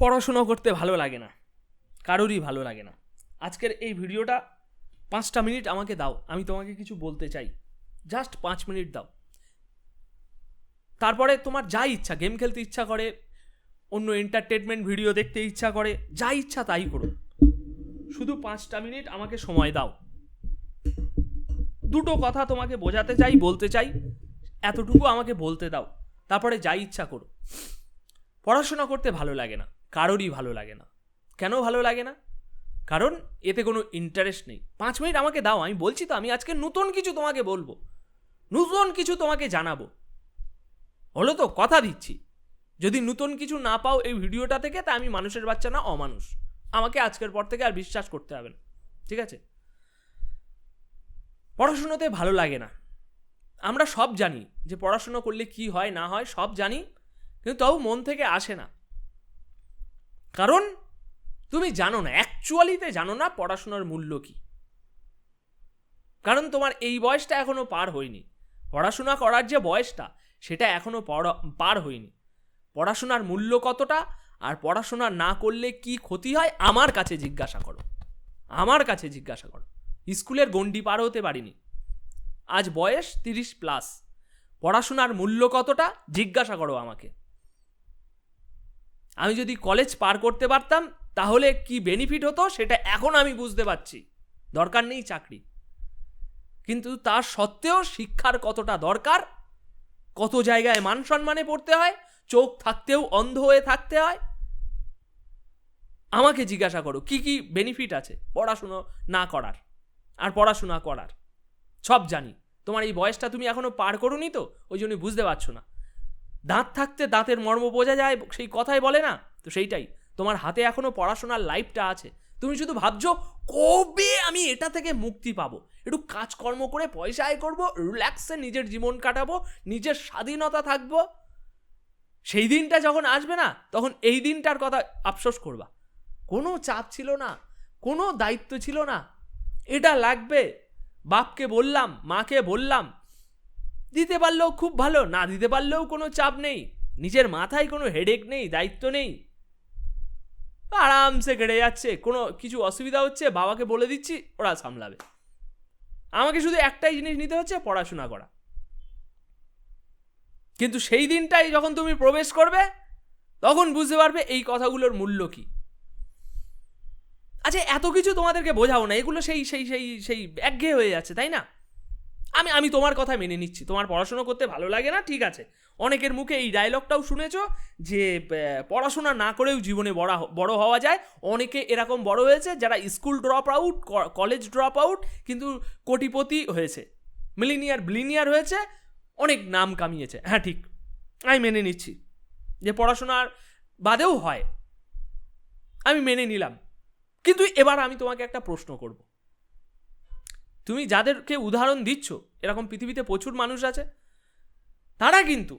পড়াশুনো করতে ভালো লাগে না, কারোরই ভালো লাগে না। আজকের এই ভিডিওটা 5টা মিনিট আমাকে দাও, আমি তোমাকে কিছু বলতে চাই। জাস্ট 5 মিনিট দাও, তারপরে তোমার যা ইচ্ছা, গেম খেলতে ইচ্ছা করে, অন্য এন্টারটেনমেন্ট ভিডিও দেখতে ইচ্ছা করে, যা ইচ্ছা তাই করো। শুধু 5টা মিনিট আমাকে সময় দাও। দুটো কথা তোমাকে বোঝাতে চাই, বলতে চাই, এতটুকু আমাকে বলতে দাও, তারপরে যা ইচ্ছা করো। পড়াশোনা করতে ভালো লাগে না, কারোরই ভালো লাগে না। কেন ভালো লাগে না? কারণ এতে কোনো ইন্টারেস্ট নেই। 5 মিনিট আমাকে দাও, আমি বলছি তো, আমি আজকে নতুন কিছু তোমাকে বলবো, নতুন কিছু তোমাকে জানাবো। হলো তো, কথা দিচ্ছি। যদি নতুন কিছু না পাও এই ভিডিওটা থেকে, তা আমি মানুষের বাচ্চা না, অমানুষ। আমাকে আজকের পর থেকে আর বিশ্বাস করতে হবে না, ঠিক আছে? পড়াশুনোতে ভালো লাগে না, আমরা সব জানি যে পড়াশুনো করলে কি হয় না হয়, সব জানি, কিন্তু তাও মন থেকে আসে না। কারণ তুমি জানো না, অ্যাকচুয়ালিতে জানো না পড়াশোনার মূল্য কি। কারণ তোমার এই বয়সটা এখনো পার হয়নি। পড়াশোনা করার যে বয়সটা, সেটা এখনো পার হয়নি। পড়াশোনার মূল্য কতটা আর পড়াশোনা না করলে কি ক্ষতি হয়, আমার কাছে জিজ্ঞাসা করো, আমার কাছে জিজ্ঞাসা করো। স্কুলের গণ্ডি পার হতে পারিনি, আজ বয়স 30+। পড়াশোনার মূল্য কতটা জিজ্ঞাসা করো আমাকে। আমি যদি কলেজ পার করতে পারতাম তাহলে কি বেনিফিট হতো, সেটা এখন আমি বুঝতে পারছি। দরকার নেই চাকরি, কিন্তু তার সত্ত্বেও শিক্ষার কতটা দরকার, কত জায়গায় মান সম্মানে পড়তে হয়, চোখ থাকতেও অন্ধ হয়ে থাকতে হয়। আমাকে জিজ্ঞাসা করো কি কি বেনিফিট আছে পড়াশুনো না করার আর পড়াশোনা করার। সব জানি, তোমার এই বয়সটা তুমি এখনো পার করোনি, তো ওই জন্য বুঝতে পারছো না। দাঁত থাকতে দাঁতের মর্ম বোঝা যায়, সেই কথাই বলে না, তো সেইটাই। তোমার হাতে এখনো পড়াশোনার লাইফটা আছে। তুমি শুধু ভাবছো কবে আমি এটা থেকে মুক্তি পাবো, একটু কাজকর্ম করে পয়সা আয় করবো, রিল্যাক্সে নিজের জীবন কাটাবো, নিজের স্বাধীনতা থাকবো। সেই দিনটা যখন আসবে না, তখন এই দিনটার কথা আফসোস করবা। কোনো চাপ ছিল না, কোনো দায়িত্ব ছিল না। এটা লাগবে, বাপকে বললাম, মাকে বললাম, দিতে পারলেও খুব ভালো, না দিতে পারলেও কোনো চাপ নেই, নিজের মাথায় কোনো হেডেক নেই, দায়িত্ব নেই, আরামসে কেটে যাচ্ছে। কোনো কিছু অসুবিধা হচ্ছে, বাবাকে বলে দিচ্ছি, ওরা সামলাবে। আমাকে শুধু একটাই জিনিস নিতে হচ্ছে, পড়াশোনা করা। কিন্তু সেই দিনটাই যখন তুমি প্রবেশ করবে, তখন বুঝতে পারবে এই কথাগুলোর মূল্য কি। আচ্ছা, এত কিছু তোমাদেরকে বোঝাও না, এগুলো সেই সেই সেই সেই একঘেয়ে হয়ে যাচ্ছে, তাই না? আমি তোমার কথা মেনে নিচ্ছি, তোমার পড়াশোনা করতে ভালো লাগে না, ঠিক আছে। অনেকের মুখে এই ডায়লগটাও শুনেছো যে পড়াশোনা না করেও জীবনে বড় হওয়া যায়। অনেকে এরকম বড় হয়েছে যারা school drop out, college drop out, কিন্তু কোটিপতি হয়েছে, বিলিনিয়ার হয়েছে, অনেক নাম কামিয়েছে। হ্যাঁ ঠিক, আমি মেনে নিচ্ছি যে পড়াশোনার বাদেও হয়, আমি মেনে নিলাম। কিন্তু এবার আমি তোমাকে একটা প্রশ্ন করব। তুমি যাদেরকে উদাহরণ দিচ্ছ, এরকম পৃথিবীতে প্রচুর মানুষ আছে, তারা কিন্তু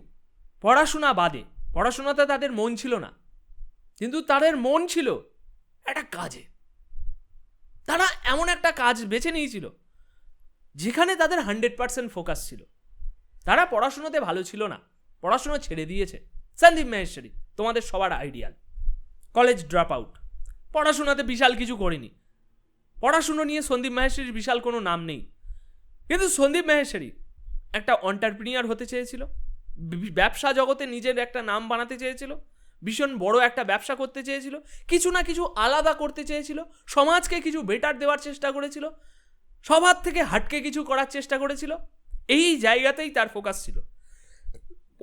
পড়াশোনা বাদে, পড়াশোনাতে তাদের মন ছিল না, কিন্তু তাদের মন ছিল একটা কাজে। তারা এমন একটা কাজ বেছে নিয়েছিল যেখানে তাদের 100% ফোকাস ছিল। তারা পড়াশোনাতে ভালো ছিল না, পড়াশোনা ছেড়ে দিয়েছে। সন্দীপ মাহেশ্বরী তোমাদের সবার আইডিয়াল, কলেজ ড্রপ আউট, পড়াশোনাতে বিশাল কিছু করেনি। পড়াশুনো নিয়ে সন্দীপ মাহেশ্বরীর বিশাল কোনো নাম নেই, কিন্তু সন্দীপ মাহেশ্বরী একটা এন্টারপ্রেনিউর হতে চেয়েছিল, ব্যবসা জগতে নিজের একটা নাম বানাতে চেয়েছিল, ভীষণ বড় একটা ব্যবসা করতে চেয়েছিল, কিছু না কিছু আলাদা করতে চেয়েছিল, সমাজকে কিছু বেটার দেওয়ার চেষ্টা করেছিল, সবার থেকে হাটকে কিছু করার চেষ্টা করেছিল। এই জায়গাতেই তার ফোকাস ছিল।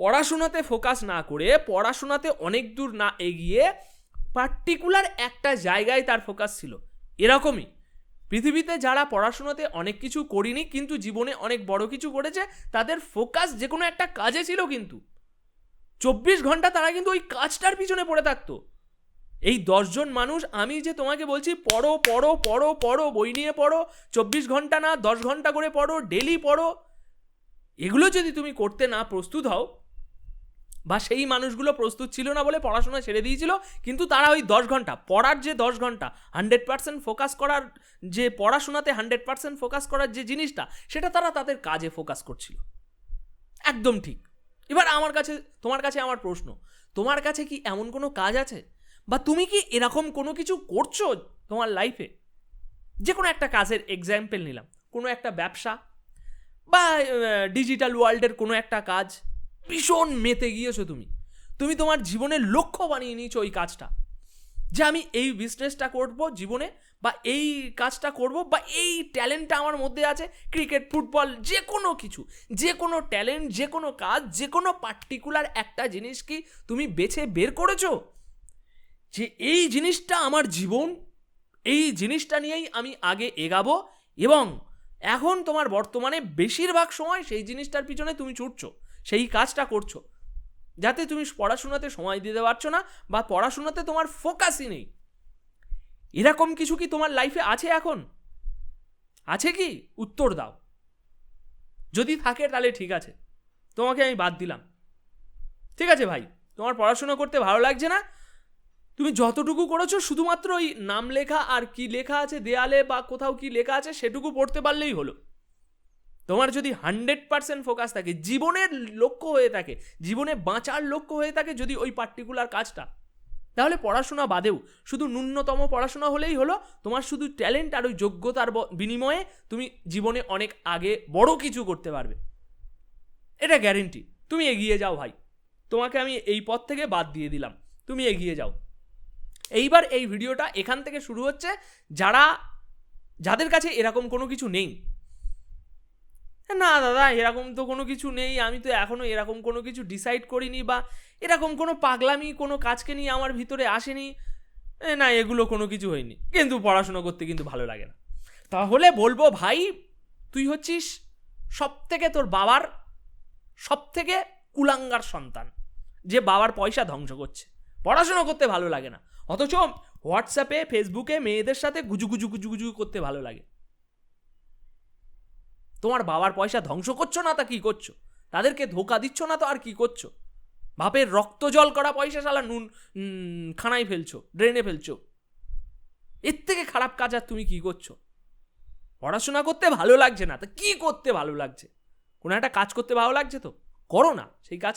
পড়াশোনাতে ফোকাস না করে, পড়াশোনাতে অনেক দূর না এগিয়ে, পার্টিকুলার একটা জায়গায় তার ফোকাস ছিল। এরকমই পৃথিবীতে যারা পড়াশোনাতে অনেক কিছু করিনি কিন্তু জীবনে অনেক বড় কিছু করেছে, তাদের ফোকাস যে কোনো একটা কাজে ছিল, কিন্তু 24 ঘন্টা তারা কিন্তু ওই কাজটার পিছনে পড়ে থাকতো। এই 10 জন মানুষ, আমি যে তোমাকে বলছি পড়ো পড়ো পড়ো পড়ো, বই নিয়ে পড়ো, 24 ঘন্টা না 10 ঘন্টা করে পড়ো, ডেলি পড়ো, এগুলো যদি তুমি করতে না প্রস্তুত হও, বা সেই মানুষগুলো প্রস্তুত ছিল না বলে পড়াশোনা ছেড়ে দিয়েছিল, কিন্তু তারা ওই 10 ঘন্টা পড়ার, যে 10 ঘন্টা 100% ফোকাস করার, যে পড়াশোনাতে 100% ফোকাস করার যে জিনিসটা, সেটা তারা তাদের কাজে ফোকাস করছিল। একদম ঠিক। এবার তোমার কাছে আমার প্রশ্ন, তোমার কাছে কি এমন কোনো কাজ আছে, বা তুমি কি এরকম কোনো কিছু করছো তোমার লাইফে? যে কোনো একটা কাজের এক্সাম্পল নিলাম, কোনো একটা ব্যবসা বা ডিজিটাল ওয়ার্ল্ডের কোনো একটা কাজ, ভীষণ মেতে গিয়েছো তুমি, তুমি তোমার জীবনের লক্ষ্য বানিয়ে নিয়েছো ওই কাজটা, যে আমি এই বিজনেসটা করব জীবনে, বা এই কাজটা করব, বা এই ট্যালেন্টটা আমার মধ্যে আছে, ক্রিকেট, ফুটবল, যে কোনো কিছু, যে কোনো ট্যালেন্ট, যে কোনো কাজ, যে কোনো পার্টিকুলার একটা জিনিস কি তুমি বেছে বের করেছো যে এই জিনিসটা আমার জীবন, এই জিনিসটা নিয়েই আমি আগে এগাবো, এবং এখন তোমার বর্তমানে বেশিরভাগ সময় সেই জিনিসটার পিছনে তুমি ছুটছো, সেই কাজটা করছো, যাতে তুমি পড়াশোনাতে সময় দিতে পারছো না বা পড়াশোনাতে তোমার ফোকাসই নেই। এরকম কিছু কি তোমার লাইফে আছে এখন? আছে কি? উত্তর দাও। যদি থাকে তাহলে ঠিক আছে, তোমাকে আমি বাদ দিলাম। ঠিক আছে ভাই, তোমার পড়াশোনা করতে ভালো লাগছে না, তুমি যতটুকু করেছো শুধুমাত্র ওই নাম লেখা আর কি লেখা আছে দেয়ালে বা কোথাও কি লেখা আছে সেটুকু পড়তে পারলেই হলো। তোমার যদি 100% ফোকাস থাকে, জীবনের লক্ষ্য হয়ে থাকে, জীবনে বাঁচার লক্ষ্য হয়ে থাকে যদি ওই পার্টিকুলার কাজটা, তাহলে পড়াশোনা বাদেও শুধু ন্যূনতম পড়াশোনা হলেই হলো। তোমার শুধু ট্যালেন্ট আর ওই যোগ্যতার বিনিময়ে তুমি জীবনে অনেক আগে বড় কিছু করতে পারবে, এটা গ্যারেন্টি। তুমি এগিয়ে যাও ভাই, তোমাকে আমি এই পথ থেকে বাদ দিয়ে দিলাম, তুমি এগিয়ে যাও। এইবার এই ভিডিওটা এখান থেকে শুরু হচ্ছে যাদের কাছে এরকম কোনো কিছু নেই। না দাদা, এরকম তো কোনো কিছু নেই, আমি তো এখনও এরকম কোনো কিছু ডিসাইড করিনি, বা এরকম কোনো পাগলামি কোনো কাজকে নিয়ে আমার ভিতরে আসেনি, না এগুলো কোনো কিছু হয়নি, কিন্তু পড়াশোনা করতে কিন্তু ভালো লাগে না, তাহলে বলবো ভাই, তুই হচ্ছিস তোর বাবার সব থেকে কুলাঙ্গার সন্তান, যে বাবার পয়সা ধ্বংস করছে, পড়াশোনা করতে ভালো লাগে না, অথচ হোয়াটসঅ্যাপে ফেসবুকে মেয়েদের সাথে গুজু করতে ভালো লাগে। তোমার বাবার পয়সা ধ্বংস করছো না তা কি করছো? তাদেরকে ধোকা দিচ্ছ না তো আর কি করছো? বাপের রক্ত জল করা পয়সা শালা নুন খানায় ফেলছো, ড্রেনে ফেলছো, এর থেকে খারাপ কাজ আর তুমি কি করছো? পড়াশোনা করতে ভালো লাগছে না তা কি করতে ভালো লাগছে? কোনো একটা কাজ করতে ভালো লাগছে তো করো না সেই কাজ,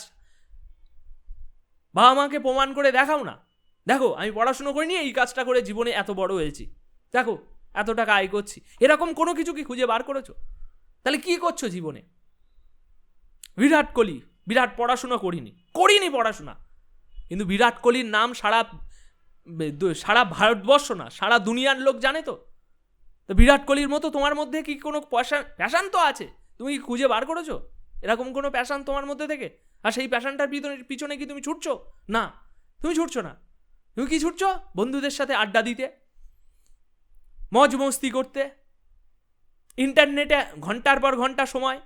বাবা মাকে প্রমাণ করে দেখাও না, দেখো আমি পড়াশোনা করিনি, এই কাজটা করে জীবনে এত বড় হয়েছি, দেখো এত টাকা আয় করছি, এরকম কোনো কিছু কি খুঁজে বার করেছো? তাহলে কি করছো জীবনে? বিরাট কোহলি, বিরাট পড়াশোনা করিনি পড়াশোনা, কিন্তু বিরাট কোহলির নাম সারা ভারতবর্ষ না সারা দুনিয়ার লোক জানে তো। তো বিরাট কোহলির মতো তোমার মধ্যে কি কোনো প্যাশান তো আছে, তুমি কি খুঁজে বার করেছো এরকম কোনো প্যাশান তোমার মধ্যে থেকে? আর সেই প্যাশানটার পিছনে কি তুমি ছুটছো? না, তুমি ছুটছো না। তুমি কি ছুটছো? বন্ধুদের সাথে আড্ডা দিতে, মজ মস্তি করতে, ইন্টারনেটে ঘন্টার পর ঘন্টা সময়,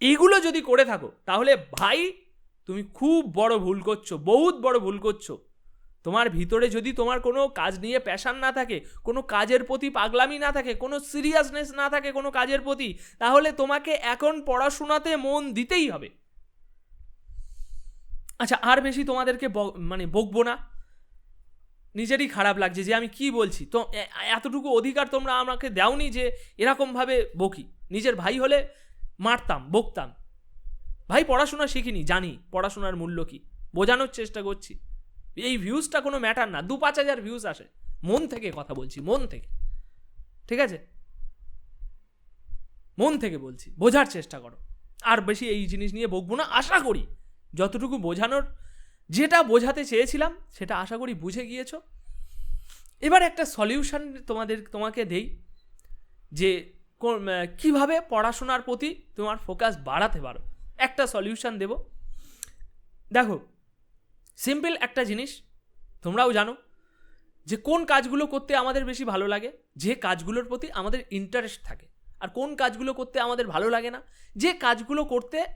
এইগুলো যদি করে থাকো তাহলে ভাই তুমি খুব বড় ভুল করছো, বহুত বড় ভুল করছো। তোমার ভিতরে যদি তোমার কোনো কাজ নিয়ে প্যাশান না থাকে, কোনো কাজের প্রতি পাগলামি না থাকে, কোনো সিরিয়াসনেস না থাকে কোনো কাজের প্রতি, তাহলে তোমাকে এখন পড়াশোনাতে মন দিতেই হবে। আচ্ছা, আর বেশি তোমাদেরকে বকবো না, নিজেরই খারাপ লাগছে যে আমি কি বলছি, তো এতটুকু অধিকার তোমরা আমাকে দাওনি যে এরকমভাবে বকি। নিজের ভাই হলে মারতাম, বকতাম, ভাই পড়াশোনা শিখিনি, জানি পড়াশোনার মূল্য কি, বোঝানোর চেষ্টা করছি। এই ভিউজটা কোনো ম্যাটার না, 2-5 হাজার ভিউজ আসে, মন থেকে কথা বলছি, মন থেকে, ঠিক আছে, মন থেকে বলছি, বোঝার চেষ্টা করো। আর বেশি এই জিনিস নিয়ে বকবো না, আশা করি যতটুকু বোঝানোর, যেটা বোঝাতে চেয়েছিলাম সেটা আশা করি বুঝে গিয়েছো। এবার একটা সলিউশন তোমাকে দেই যে কিভাবে পড়াশোনার প্রতি তোমার ফোকাস বাড়াতে পারো, একটা সলিউশন দেব। দেখো, সিম্পল একটা জিনিস, তোমরাও জানো যে কোন কাজগুলো করতে আমাদের বেশি ভালো লাগে, যে কাজগুলোর প্রতি আমাদের ইন্টারেস্ট থাকে, আর কোন কাজগুলো করতে আমাদের ভালো লাগে না, যে কাজগুলো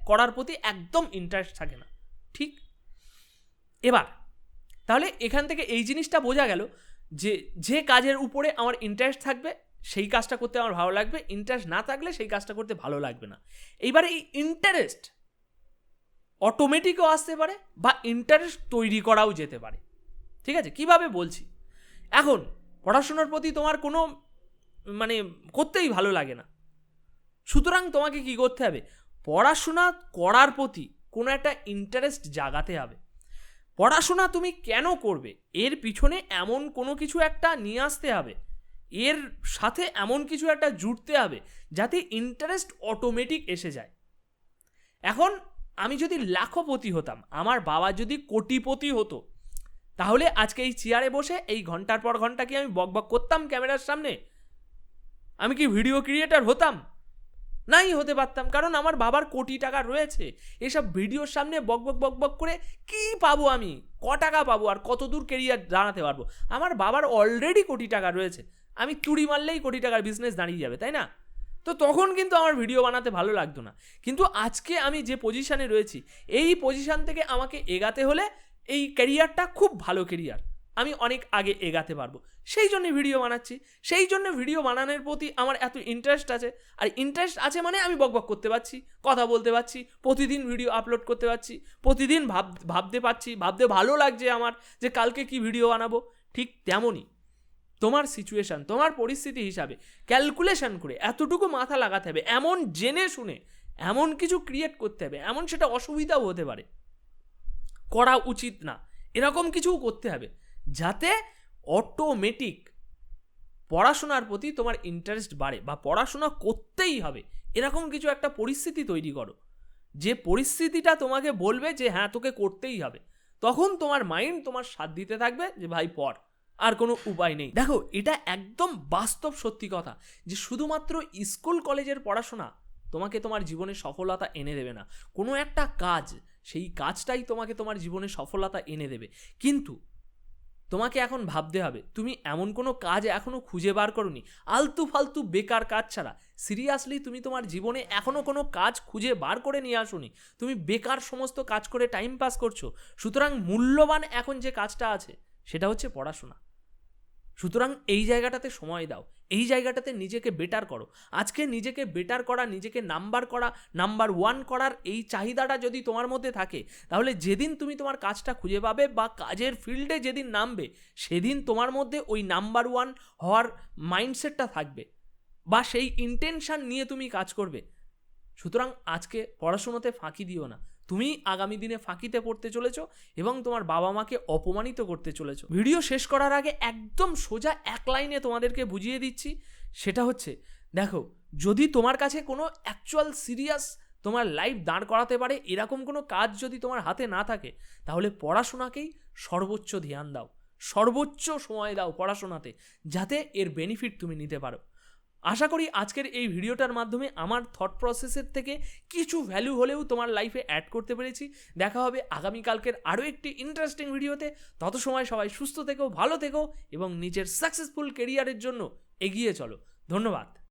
করার প্রতি একদম ইন্টারেস্ট থাকে না, ঠিক? এবার তাহলে এখান থেকে এই জিনিসটা বোঝা গেল যে যে কাজের উপরে আমার ইন্টারেস্ট থাকবে সেই কাজটা করতে আমার ভালো লাগবে, ইন্টারেস্ট না থাকলে সেই কাজটা করতে ভালো লাগবে না। এইবার এই ইন্টারেস্ট অটোমেটিকও আসতে পারে বা ইন্টারেস্ট তৈরি করাও যেতে পারে, ঠিক আছে? কিভাবে বলছি, এখন পড়াশোনার প্রতি তোমার কোনো করতেই ভালো লাগে না, সুতরাং তোমাকে কি করতে হবে, পড়াশোনা করার প্রতি কোনো একটা ইন্টারেস্ট জাগাতে হবে। পড়াশোনা তুমি কেন করবে, এর পিছনে এমন কোনো কিছু একটা নিয়ে আসতে হবে, এর সাথে এমন কিছু একটা জুড়তে হবে যাতে ইন্টারেস্ট অটোমেটিক এসে যায়। এখন আমি যদি লাখপতি হতাম, আমার বাবা যদি কোটিপতি হতো, তাহলে আজকে এই চেয়ারে বসে এই ঘন্টার পর ঘন্টা কি আমি বকবক করতাম ক্যামেরার সামনে? আমি কি ভিডিও ক্রিয়েটার হতাম? নাই হতে পারতাম, কারণ আমার বাবার কোটি টাকা রয়েছে। এসব ভিডিওর সামনে বকবক বকবক করে কি পাবো আমি? টাকা পাবো আর কত দূর কেরিয়ার দাঁড়াতে পারবো? আমার বাবার অলরেডি কোটি টাকা রয়েছে, আমি তুড়ি মারলেই কোটি টাকার বিজনেস দাঁড়িয়ে যাবে, তাই না? তো তখন কিন্তু আমার ভিডিও বানাতে ভালো লাগতো না। কিন্তু আজকে আমি যে পজিশানে রয়েছি, এই পজিশান থেকে আমাকে এগাতে হলে এই ক্যারিয়ারটা খুব ভালো ক্যারিয়ার, আমি অনেক আগে এগাতে পারবো, সেই জন্য ভিডিও বানাচ্ছি। সেই জন্য ভিডিও বানানোর প্রতি আমার এত ইন্টারেস্ট আছে। আর ইন্টারেস্ট আছে মানে আমি বকবক করতে পারছি, কথা বলতে পারছি, প্রতিদিন ভিডিও আপলোড করতে পারছি, প্রতিদিন ভাবতে পারছি, ভাবতে ভালো লাগছে আমার যে কালকে কি ভিডিও বানাবো। ঠিক তেমনই তোমার সিচুয়েশান, তোমার পরিস্থিতি হিসাবে ক্যালকুলেশন করে এতটুকু মাথা লাগাতে হবে, এমন জেনে শুনে এমন কিছু ক্রিয়েট করতে হবে, এমন সেটা অসুবিধাও হতে পারে, করা উচিত না, এরকম কিছু করতে হবে যাতে অটোমেটিক পড়াশোনার প্রতি তোমার ইন্টারেস্ট বাড়ে, বা পড়াশোনা করতেই হবে এরকম কিছু একটা পরিস্থিতি তৈরি করো, যে পরিস্থিতিটা তোমাকে বলবে যে হ্যাঁ তোকে করতেই হবে। তখন তোমার মাইন্ড তোমার সাথ দিতে থাকবে যে ভাই পড়, আর কোনো উপায় নেই। দেখো, এটা একদম বাস্তব সত্যি কথা যে শুধুমাত্র স্কুল কলেজের পড়াশোনা তোমাকে তোমার জীবনে সফলতা এনে দেবে না। কোনো একটা কাজ, সেই কাজটাই তোমাকে তোমার জীবনে সফলতা এনে দেবে। কিন্তু তোমাকে এখন ভাবতে হবে, তুমি এমন কোনো কাজ এখনও খুঁজে বার করোনি, আলতু ফালতু বেকার কাজ ছাড়া। সিরিয়াসলি তুমি তোমার জীবনে এখনও কোনো কাজ খুঁজে বার করে নিয়ে আসোনি, তুমি বেকার সমস্ত কাজ করে টাইম পাস করছো। সুতরাং মূল্যবান এখন যে কাজটা আছে সেটা হচ্ছে পড়াশোনা। সুতরাং এই জায়গাটাতে সময় দাও, এই জায়গাটাতে নিজেকে বেটার করো। আজকে নিজেকে বেটার করা, নিজেকে নাম্বার 1 করার এই চাহিদাটা যদি তোমার মধ্যে থাকে, তাহলে যেদিন তুমি তোমার কাজটা খুঁজে পাবে বা কাজের ফিল্ডে যেদিন নামবে, সেদিন তোমার মধ্যে ওই নাম্বার 1 হওয়ার মাইন্ডসেটটা থাকবে, বা সেই ইন্টেনশন নিয়ে তুমি কাজ করবে। সুতরাং আজকে পড়াশোনাতে ফাঁকি দিও না, তুমি আগামী দিনে ফাঁকিতে পড়তে চলেছো এবং তোমার বাবা মাকে অপমানিত করতে চলেছো। ভিডিও শেষ করার আগে একদম সোজা এক লাইনে তোমাদেরকে বুঝিয়ে দিচ্ছি, সেটা হচ্ছে, দেখো, যদি তোমার কাছে কোনো অ্যাকচুয়াল সিরিয়াস তোমার লাইফ দাঁড় করাতে পারে এরকম কোনো কাজ যদি তোমার হাতে না থাকে, তাহলে পড়াশোনাকেই সর্বোচ্চ ধ্যান দাও, সর্বোচ্চ সময় দাও পড়াশোনাতে, যাতে এর বেনিফিট তুমি নিতে পারো। আশা করি আজকের এই ভিডিওটার মাধ্যমে আমার থট প্রসেসের থেকে কিছু ভ্যালু হলেও তোমার লাইফে অ্যাড করতে পেরেছি। দেখা হবে আগামীকালকের আরও একটি ইন্টারেস্টিং ভিডিওতে। তত সময় সবাই সুস্থ থেকো, ভালো থেকো এবং নিজের সাকসেসফুল কেরিয়ারের জন্য এগিয়ে চলো। ধন্যবাদ।